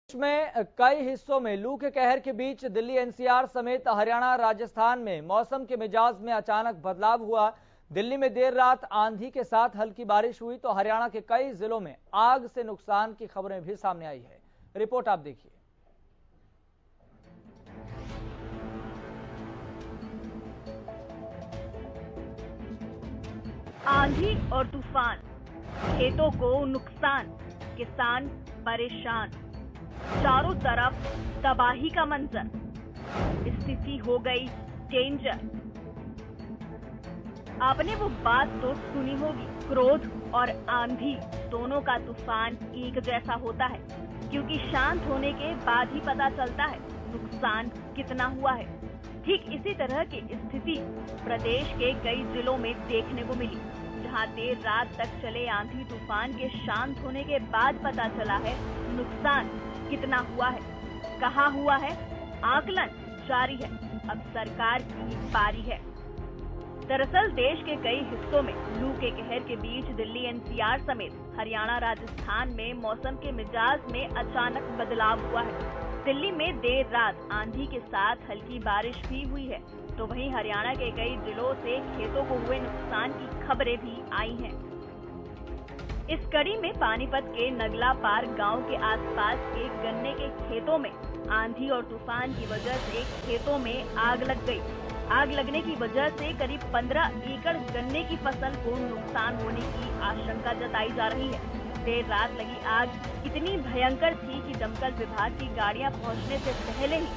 में कई हिस्सों में लू के कहर के बीच दिल्ली एनसीआर समेत हरियाणा राजस्थान में मौसम के मिजाज में अचानक बदलाव हुआ। दिल्ली में देर रात आंधी के साथ हल्की बारिश हुई तो हरियाणा के कई जिलों में आग से नुकसान की खबरें भी सामने आई है। रिपोर्ट आप देखिए। आंधी और तूफान, खेतों को नुकसान, किसान परेशान, चारों तरफ तबाही का मंजर। स्थिति हो गई डेंजर। आपने वो बात तो सुनी होगी, क्रोध और आंधी दोनों का तूफान एक जैसा होता है, क्योंकि शांत होने के बाद ही पता चलता है नुकसान कितना हुआ है। ठीक इसी तरह की स्थिति प्रदेश के कई जिलों में देखने को मिली, जहां देर रात तक चले आंधी तूफान के शांत होने के बाद पता चला है नुकसान कितना हुआ है, कहाँ हुआ है, आकलन जारी है। अब सरकार की बारी है। दरअसल देश के कई हिस्सों में लू के कहर के बीच दिल्ली एनसीआर समेत हरियाणा राजस्थान में मौसम के मिजाज में अचानक बदलाव हुआ है। दिल्ली में देर रात आंधी के साथ हल्की बारिश भी हुई है, तो वहीं हरियाणा के कई जिलों से खेतों को हुए नुकसान की खबरें भी आई हैं। इस कड़ी में पानीपत के नगला पार गांव के आसपास के गन्ने के खेतों में आंधी और तूफान की वजह से खेतों में आग लग गई। आग लगने की वजह से करीब 15 एकड़ गन्ने की फसल को नुकसान होने की आशंका जताई जा रही है। देर रात लगी आग इतनी भयंकर थी कि दमकल विभाग की गाड़ियां पहुंचने से पहले ही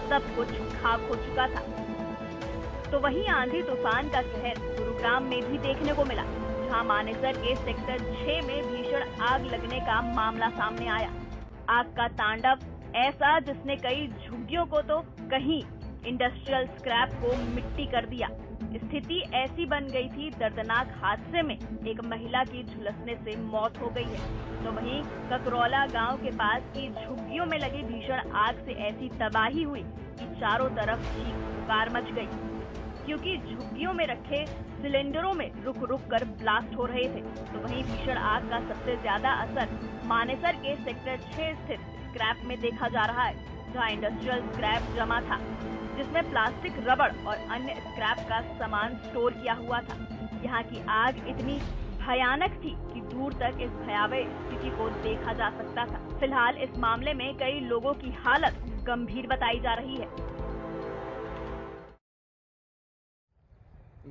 सब कुछ खाक हो चुका था। तो वहीं आंधी तूफान का कहर गुरुग्राम में भी देखने को मिला, जहां मानेसर के सेक्टर 6 में भीषण आग लगने का मामला सामने आया। आग का तांडव ऐसा जिसने कई झुग्गियों को तो कहीं इंडस्ट्रियल स्क्रैप को मिट्टी कर दिया। स्थिति ऐसी बन गई थी, दर्दनाक हादसे में एक महिला की झुलसने से मौत हो गई है। तो वहीं ककरौला गांव के पास की झुग्गियों में लगी भीषण आग से ऐसी तबाही हुई कि चारों तरफ चीख पुकार मच गई, क्योंकि झुग्गियों में रखे सिलेंडरों में रुक रुक कर ब्लास्ट हो रहे थे। तो वहीं भीषण आग का सबसे ज्यादा असर मानेसर के सेक्टर 6 स्थित स्क्रैप में देखा जा रहा है, जहां इंडस्ट्रियल स्क्रैप जमा था, जिसमें प्लास्टिक, रबड़ और अन्य स्क्रैप का सामान स्टोर किया हुआ था। यहाँ की आग इतनी भयानक थी कि दूर तक इस भयावह स्थिति को देखा जा सकता था। फिलहाल इस मामले में कई लोगों की हालत गंभीर बताई जा रही है।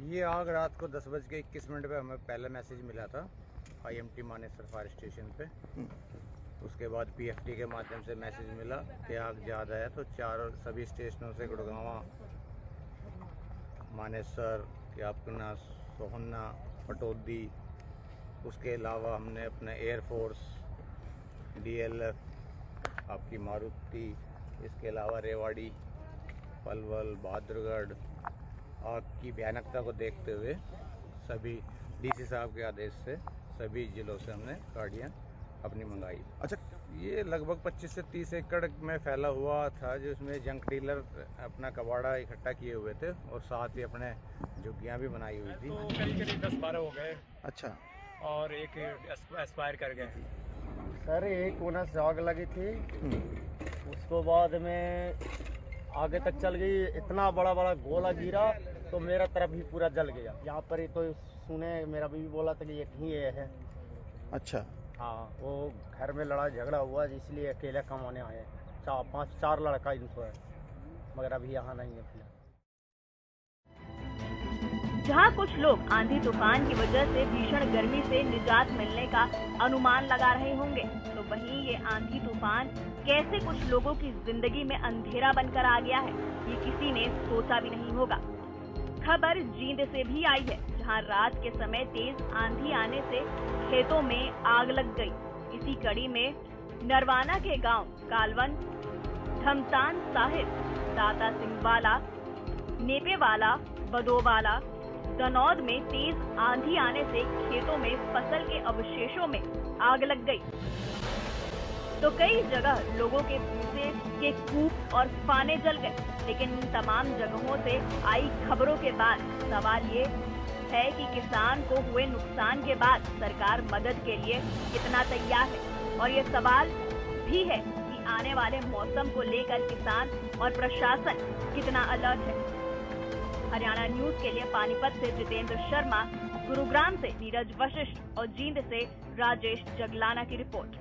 ये आग रात को 10:21 पे हमें पहला मैसेज मिला था IMT मानेसर फायर स्टेशन पे। उसके बाद PFT के माध्यम से मैसेज मिला कि आग ज़्यादा है, तो सभी स्टेशनों से गुड़गांव, मानेसर, अपना सोहन्ना, पटौदी, उसके अलावा हमने अपने एयरफोर्स, DLF, आपकी मारुति, इसके अलावा रेवाड़ी, पलवल, बहादुरगढ़, आग की भयानकता को देखते हुए सभी DC साहब के आदेश से सभी जिलों से हमने गाड़ियाँ अपनी मंगाई। अच्छा, ये लगभग 25 से 30 एकड़ में फैला हुआ था, जिसमें जंक डीलर अपना कबाड़ा इकट्ठा किए हुए थे और साथ ही अपने झुग्गियाँ भी बनाई हुई थी। तो करीब 10-12 हो गए। अच्छा, और एक एक्सपायर कर गए। सर एक कोना से आग लगी थी, उसको बाद में आगे तक चल गई, इतना बड़ा बड़ा गोला गिरा तो मेरा तरफ भी पूरा जल गया। यहाँ पर ही तो सुने, मेरा बीवी बोला था कि ये है। अच्छा, हाँ, वो घर में लड़ाई झगड़ा हुआ, इसलिए अकेले कमाने आए। 4 लड़का इनको है, मगर अभी यहाँ नहीं है फिलहाल। जहां कुछ लोग आंधी तूफान की वजह से भीषण गर्मी से निजात मिलने का अनुमान लगा रहे होंगे, तो वहीं ये आंधी तूफान कैसे कुछ लोगों की जिंदगी में अंधेरा बनकर आ गया है, ये किसी ने सोचा भी नहीं होगा। खबर जींद से भी आई है, जहां रात के समय तेज आंधी आने से खेतों में आग लग गई। इसी कड़ी में नरवाना के गांव कालवन, धमतान साहिब, दाता सिंह वाला, नेपेवाला, बदोवाला, दनौद में तेज आंधी आने से खेतों में फसल के अवशेषों में आग लग गई। तो कई जगह लोगों के भूसे के कूप और फाने जल गए। लेकिन इन तमाम जगहों से आई खबरों के बाद सवाल ये है कि किसान को हुए नुकसान के बाद सरकार मदद के लिए कितना तैयार है, और ये सवाल भी है कि आने वाले मौसम को लेकर किसान और प्रशासन कितना अलर्ट है। हरियाणा न्यूज के लिए पानीपत से जितेंद्र शर्मा, गुरुग्राम से नीरज वशिष्ठ और जींद से राजेश जगलाना की रिपोर्ट।